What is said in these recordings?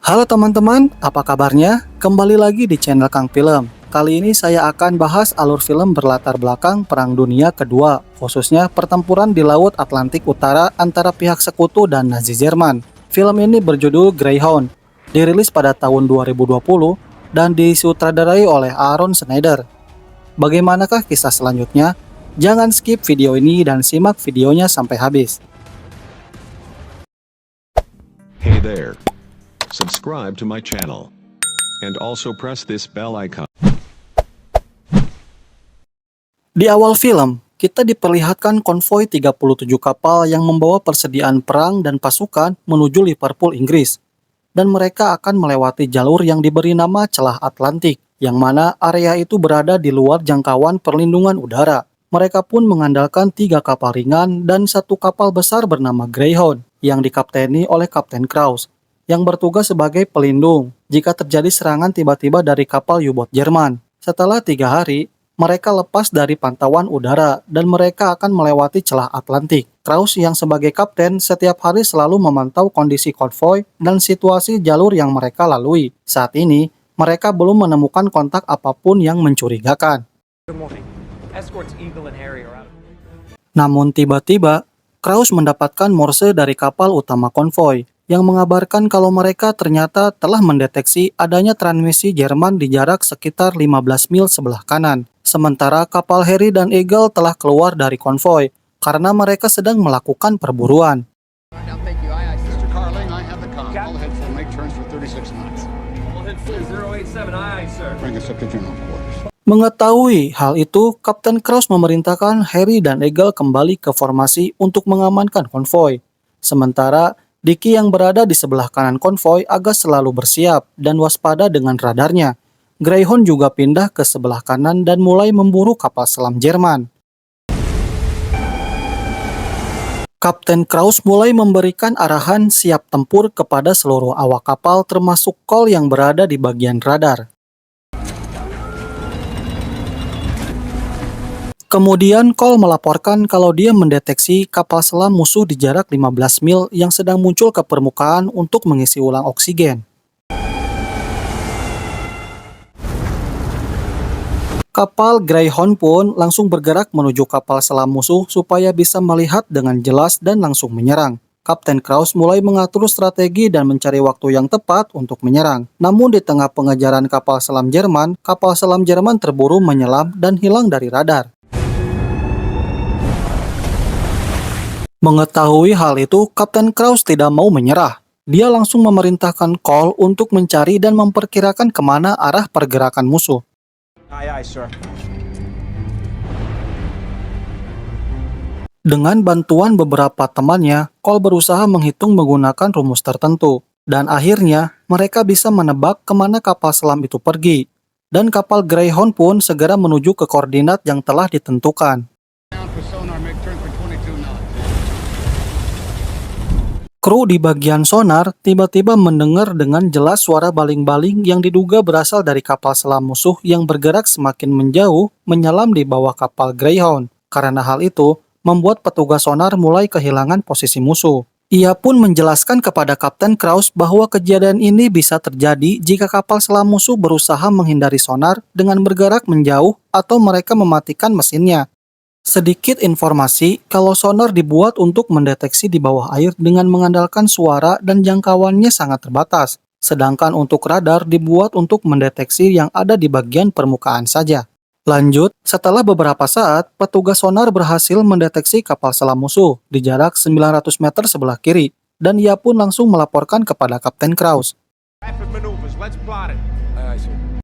Halo teman-teman, apa kabarnya? Kembali lagi di channel Kang Film. Kali ini saya akan bahas alur film berlatar belakang Perang Dunia Kedua, khususnya pertempuran di Laut Atlantik Utara antara pihak sekutu dan Nazi Jerman. Film ini berjudul Greyhound, dirilis pada tahun 2020 dan disutradarai oleh Aaron Schneider. Bagaimanakah kisah selanjutnya? Jangan skip video ini dan simak videonya sampai habis. Hey there. Subscribe to my channel. And also press this bell icon. Di awal film, kita diperlihatkan konvoi 37 kapal yang membawa persediaan perang dan pasukan menuju Liverpool, Inggris. Dan mereka akan melewati jalur yang diberi nama Celah Atlantik, yang mana area itu berada di luar jangkauan perlindungan udara. Mereka pun mengandalkan 3 kapal ringan dan 1 kapal besar bernama Greyhound, yang dikapteni oleh Kapten Krauss, yang bertugas sebagai pelindung jika terjadi serangan tiba-tiba dari kapal U-boat Jerman. Setelah 3 hari, mereka lepas dari pantauan udara dan mereka akan melewati Celah Atlantik. Krauss yang sebagai kapten setiap hari selalu memantau kondisi konvoi dan situasi jalur yang mereka lalui. Saat ini, mereka belum menemukan kontak apapun yang mencurigakan. Namun tiba-tiba, Krauss mendapatkan morse dari kapal utama konvoi yang mengabarkan kalau mereka ternyata telah mendeteksi adanya transmisi Jerman di jarak sekitar 15 mil sebelah kanan. Sementara kapal Harry dan Eagle telah keluar dari konvoi karena mereka sedang melakukan perburuan. Mengetahui hal itu, Kapten Krauss memerintahkan Harry dan Eagle kembali ke formasi untuk mengamankan konvoi. Sementara Dickie yang berada di sebelah kanan konvoi agak selalu bersiap dan waspada dengan radarnya. Greyhound juga pindah ke sebelah kanan dan mulai memburu kapal selam Jerman. Kapten Krauss mulai memberikan arahan siap tempur kepada seluruh awak kapal termasuk Cole yang berada di bagian radar. Kemudian Cole melaporkan kalau dia mendeteksi kapal selam musuh di jarak 15 mil yang sedang muncul ke permukaan untuk mengisi ulang oksigen. Kapal Greyhound pun langsung bergerak menuju kapal selam musuh supaya bisa melihat dengan jelas dan langsung menyerang. Kapten Krauss mulai mengatur strategi dan mencari waktu yang tepat untuk menyerang. Namun di tengah pengejaran kapal selam Jerman terburu menyelam dan hilang dari radar. Mengetahui hal itu, Kapten Krauss tidak mau menyerah. Dia langsung memerintahkan Cole untuk mencari dan memperkirakan kemana arah pergerakan musuh. Dengan bantuan beberapa temannya, Cole berusaha menghitung menggunakan rumus tertentu. Dan akhirnya, mereka bisa menebak kemana kapal selam itu pergi. Dan kapal Greyhound pun segera menuju ke koordinat yang telah ditentukan. Kru di bagian sonar tiba-tiba mendengar dengan jelas suara baling-baling yang diduga berasal dari kapal selam musuh yang bergerak semakin menjauh menyelam di bawah kapal Greyhound. Karena hal itu, membuat petugas sonar mulai kehilangan posisi musuh. Ia pun menjelaskan kepada Kapten Krauss bahwa kejadian ini bisa terjadi jika kapal selam musuh berusaha menghindari sonar dengan bergerak menjauh atau mereka mematikan mesinnya. Sedikit informasi kalau sonar dibuat untuk mendeteksi di bawah air dengan mengandalkan suara dan jangkauannya sangat terbatas. Sedangkan untuk radar dibuat untuk mendeteksi yang ada di bagian permukaan saja. Lanjut, setelah beberapa saat, petugas sonar berhasil mendeteksi kapal selam musuh di jarak 900 meter sebelah kiri, dan ia pun langsung melaporkan kepada Kapten Krauss.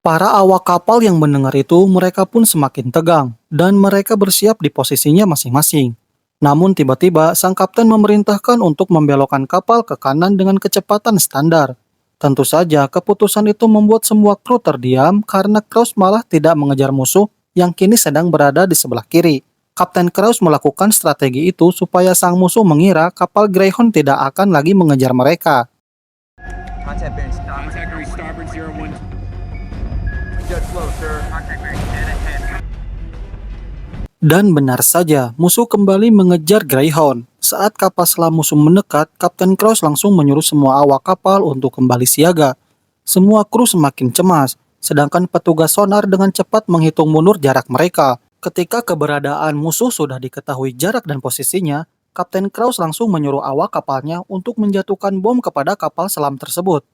Para awak kapal yang mendengar itu, mereka pun semakin tegang, dan mereka bersiap di posisinya masing-masing. Namun tiba-tiba, sang kapten memerintahkan untuk membelokkan kapal ke kanan dengan kecepatan standar. Tentu saja, keputusan itu membuat semua kru terdiam karena Krauss malah tidak mengejar musuh yang kini sedang berada di sebelah kiri. Kapten Krauss melakukan strategi itu supaya sang musuh mengira kapal Greyhound tidak akan lagi mengejar mereka. Dan benar saja, musuh kembali mengejar Greyhound. Saat kapal selam musuh mendekat, Kapten Krause langsung menyuruh semua awak kapal untuk kembali siaga. Semua kru semakin cemas, sedangkan petugas sonar dengan cepat menghitung mundur jarak mereka. Ketika keberadaan musuh sudah diketahui jarak dan posisinya, Kapten Krause langsung menyuruh awak kapalnya untuk menjatuhkan bom kepada kapal selam tersebut.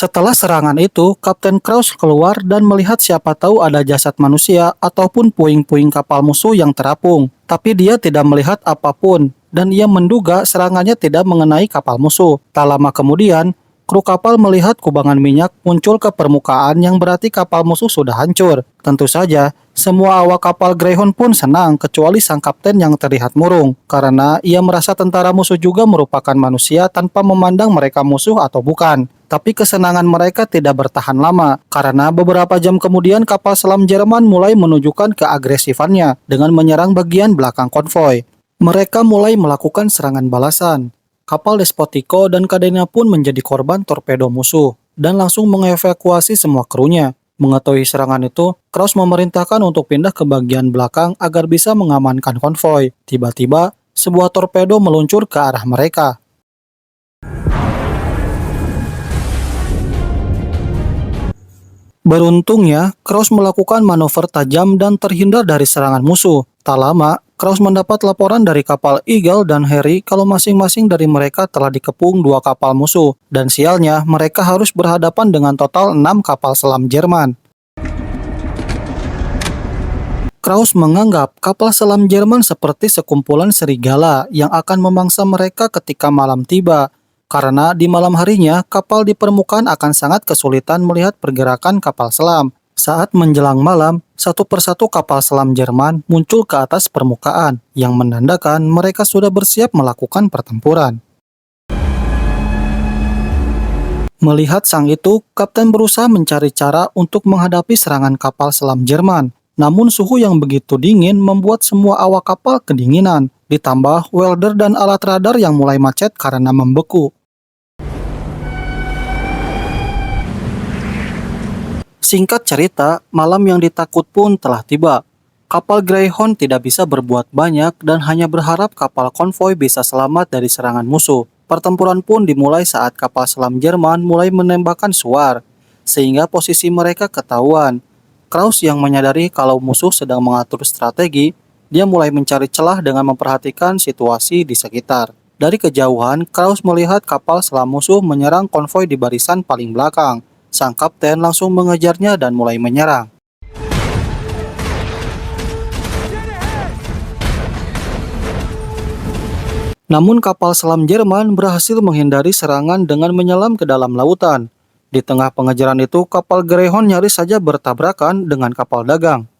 Setelah serangan itu, Kapten Krause keluar dan melihat siapa tahu ada jasad manusia ataupun puing-puing kapal musuh yang terapung. Tapi dia tidak melihat apapun, dan ia menduga serangannya tidak mengenai kapal musuh. Tak lama kemudian, kru kapal melihat kubangan minyak muncul ke permukaan yang berarti kapal musuh sudah hancur. Tentu saja, semua awak kapal Greyhound pun senang kecuali sang kapten yang terlihat murung, karena ia merasa tentara musuh juga merupakan manusia tanpa memandang mereka musuh atau bukan. Tapi kesenangan mereka tidak bertahan lama, karena beberapa jam kemudian kapal selam Jerman mulai menunjukkan keagresifannya dengan menyerang bagian belakang konvoi. Mereka mulai melakukan serangan balasan. Kapal Despotico dan Cadena pun menjadi korban torpedo musuh, dan langsung mengevakuasi semua krunya. Mengetahui serangan itu, Krause memerintahkan untuk pindah ke bagian belakang agar bisa mengamankan konvoi. Tiba-tiba, sebuah torpedo meluncur ke arah mereka. Beruntungnya, Krause melakukan manuver tajam dan terhindar dari serangan musuh. Tak lama, Krause mendapat laporan dari kapal Eagle dan Harry kalau masing-masing dari mereka telah dikepung 2 kapal musuh. Dan sialnya, mereka harus berhadapan dengan total 6 kapal selam Jerman. Krause menganggap kapal selam Jerman seperti sekumpulan serigala yang akan memangsa mereka ketika malam tiba. Karena di malam harinya, kapal di permukaan akan sangat kesulitan melihat pergerakan kapal selam. Saat menjelang malam, satu persatu kapal selam Jerman muncul ke atas permukaan, yang menandakan mereka sudah bersiap melakukan pertempuran. Melihat sang itu, kapten berusaha mencari cara untuk menghadapi serangan kapal selam Jerman. Namun suhu yang begitu dingin membuat semua awak kapal kedinginan, ditambah welder dan alat radar yang mulai macet karena membeku. Singkat cerita, malam yang ditakut pun telah tiba. Kapal Greyhound tidak bisa berbuat banyak dan hanya berharap kapal konvoi bisa selamat dari serangan musuh. Pertempuran pun dimulai saat kapal selam Jerman mulai menembakkan suar, sehingga posisi mereka ketahuan. Krause yang menyadari kalau musuh sedang mengatur strategi, dia mulai mencari celah dengan memperhatikan situasi di sekitar. Dari kejauhan, Krause melihat kapal selam musuh menyerang konvoi di barisan paling belakang. Sang kapten langsung mengejarnya dan mulai menyerang. Namun kapal selam Jerman berhasil menghindari serangan dengan menyelam ke dalam lautan. Di tengah pengejaran itu, kapal Greyhound nyaris saja bertabrakan dengan kapal dagang.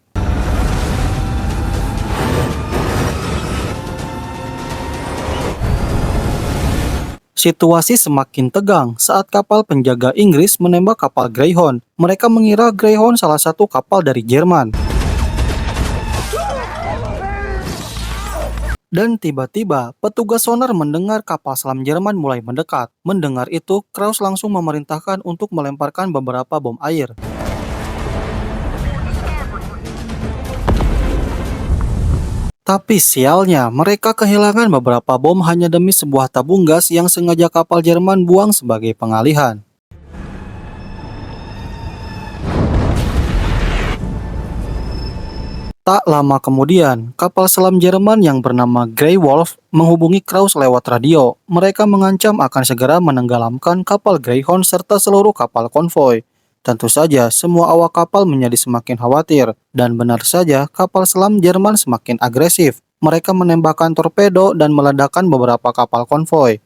Situasi semakin tegang saat kapal penjaga Inggris menembak kapal Greyhound. Mereka mengira Greyhound salah satu kapal dari Jerman. Dan tiba-tiba, petugas sonar mendengar kapal selam Jerman mulai mendekat. Mendengar itu, Krause langsung memerintahkan untuk melemparkan beberapa bom air. Tapi sialnya, mereka kehilangan beberapa bom hanya demi sebuah tabung gas yang sengaja kapal Jerman buang sebagai pengalihan. Tak lama kemudian, kapal selam Jerman yang bernama Grey Wolf menghubungi Krause lewat radio. Mereka mengancam akan segera menenggelamkan kapal Greyhound serta seluruh kapal konvoi. Tentu saja, semua awak kapal menjadi semakin khawatir. Dan benar saja, kapal selam Jerman semakin agresif. Mereka menembakkan torpedo dan meledakkan beberapa kapal konvoi.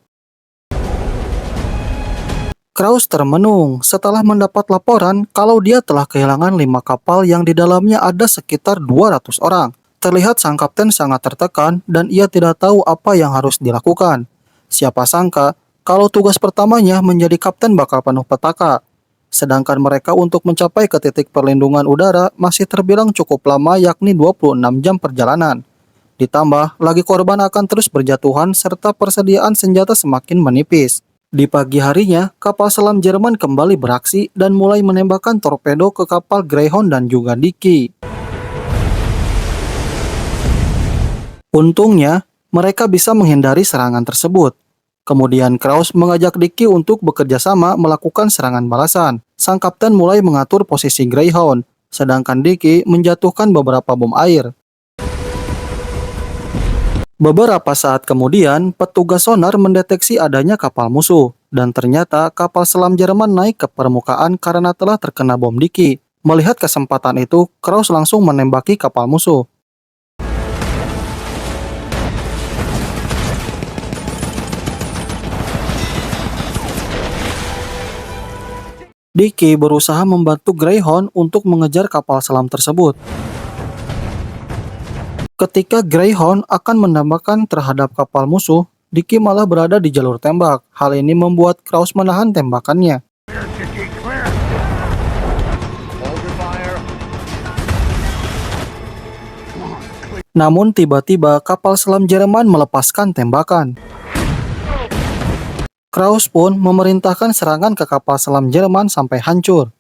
Krause termenung setelah mendapat laporan kalau dia telah kehilangan 5 kapal yang di dalamnya ada sekitar 200 orang. Terlihat sang kapten sangat tertekan dan ia tidak tahu apa yang harus dilakukan. Siapa sangka kalau tugas pertamanya menjadi kapten bakal penuh petaka. Sedangkan mereka untuk mencapai ke titik perlindungan udara masih terbilang cukup lama, yakni 26 jam perjalanan. Ditambah lagi korban akan terus berjatuhan serta persediaan senjata semakin menipis. Di pagi harinya, kapal selam Jerman kembali beraksi dan mulai menembakkan torpedo ke kapal Greyhound dan juga Dicky. Untungnya, mereka bisa menghindari serangan tersebut. Kemudian Krauss mengajak Dicky untuk bekerja sama melakukan serangan balasan. Sang kapten mulai mengatur posisi Greyhound, sedangkan Dicky menjatuhkan beberapa bom air. Beberapa saat kemudian, petugas sonar mendeteksi adanya kapal musuh, dan ternyata kapal selam Jerman naik ke permukaan karena telah terkena bom Dicky. Melihat kesempatan itu, Krauss langsung menembaki kapal musuh. Dicky berusaha membantu Greyhound untuk mengejar kapal selam tersebut. Ketika Greyhound akan menembakkan terhadap kapal musuh, Dicky malah berada di jalur tembak. Hal ini membuat Krauss menahan tembakannya. Namun tiba-tiba kapal selam Jerman melepaskan tembakan. Krauss pun memerintahkan serangan ke kapal selam Jerman sampai hancur.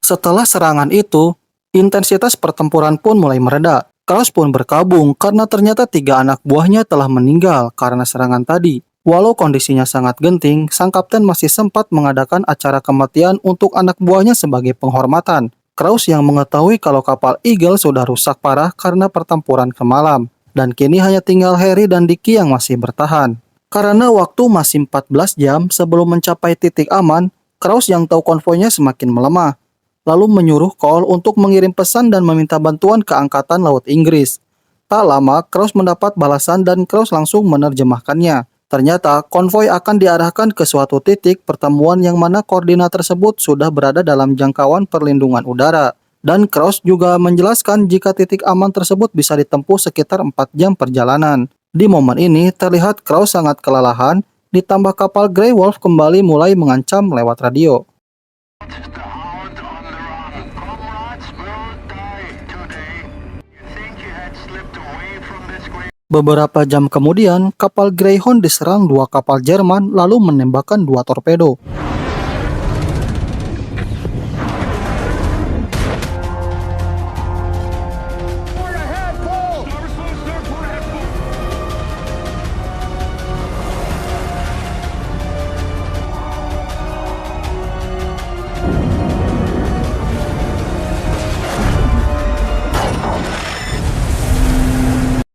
Setelah serangan itu, intensitas pertempuran pun mulai mereda. Krauss pun berkabung karena ternyata 3 anak buahnya telah meninggal karena serangan tadi. Walau kondisinya sangat genting, sang kapten masih sempat mengadakan acara kematian untuk anak buahnya sebagai penghormatan. Krauss yang mengetahui kalau kapal Eagle sudah rusak parah karena pertempuran semalam, dan kini hanya tinggal Harry dan Dicky yang masih bertahan. Karena waktu masih 14 jam sebelum mencapai titik aman, Krauss yang tahu konvoynya semakin melemah, lalu menyuruh Cole untuk mengirim pesan dan meminta bantuan ke Angkatan Laut Inggris. Tak lama, Krauss mendapat balasan dan Krauss langsung menerjemahkannya. Ternyata, konvoi akan diarahkan ke suatu titik pertemuan yang mana koordinat tersebut sudah berada dalam jangkauan perlindungan udara. Dan Krauss juga menjelaskan jika titik aman tersebut bisa ditempuh sekitar 4 jam perjalanan. Di momen ini, terlihat Krauss sangat kelelahan, ditambah kapal Grey Wolf kembali mulai mengancam lewat radio. Beberapa jam kemudian, kapal Greyhound diserang 2 kapal Jerman lalu menembakkan 2 torpedo.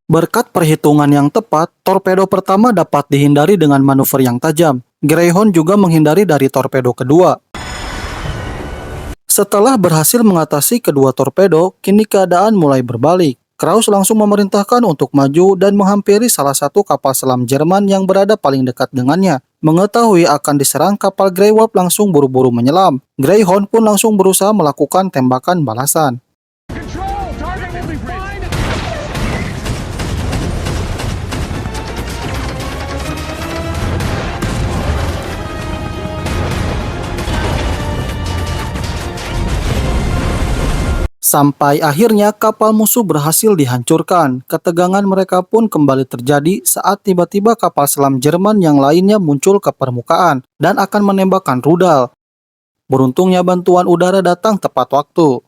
Berkat perhitungan yang tepat, torpedo pertama dapat dihindari dengan manuver yang tajam. Greyhound juga menghindari dari torpedo kedua. Setelah berhasil mengatasi kedua torpedo, kini keadaan mulai berbalik. Krauss langsung memerintahkan untuk maju dan menghampiri salah satu kapal selam Jerman yang berada paling dekat dengannya. Mengetahui akan diserang, kapal Grey Wolf langsung buru-buru menyelam. Greyhound pun langsung berusaha melakukan tembakan balasan. Sampai akhirnya kapal musuh berhasil dihancurkan. Ketegangan mereka pun kembali terjadi saat tiba-tiba kapal selam Jerman yang lainnya muncul ke permukaan dan akan menembakkan rudal. Beruntungnya bantuan udara datang tepat waktu.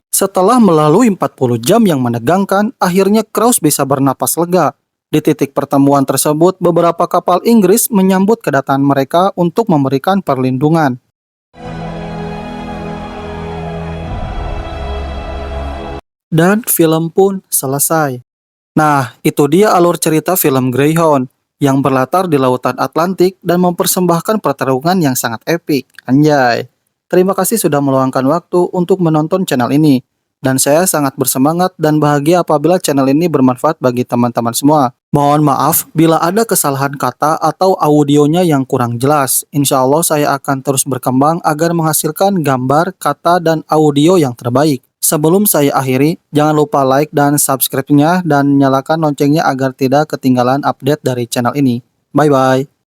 Setelah melalui 40 jam yang menegangkan, akhirnya Krauss bisa bernapas lega. Di titik pertemuan tersebut, beberapa kapal Inggris menyambut kedatangan mereka untuk memberikan perlindungan. Dan film pun selesai. Nah, itu dia alur cerita film Greyhound yang berlatar di lautan Atlantik dan mempersembahkan pertarungan yang sangat epik. Anjay. Terima kasih sudah meluangkan waktu untuk menonton channel ini. Dan saya sangat bersemangat dan bahagia apabila channel ini bermanfaat bagi teman-teman semua. Mohon maaf bila ada kesalahan kata atau audionya yang kurang jelas. Insya Allah saya akan terus berkembang agar menghasilkan gambar, kata, dan audio yang terbaik. Sebelum saya akhiri, jangan lupa like dan subscribe-nya dan nyalakan loncengnya agar tidak ketinggalan update dari channel ini. Bye-bye.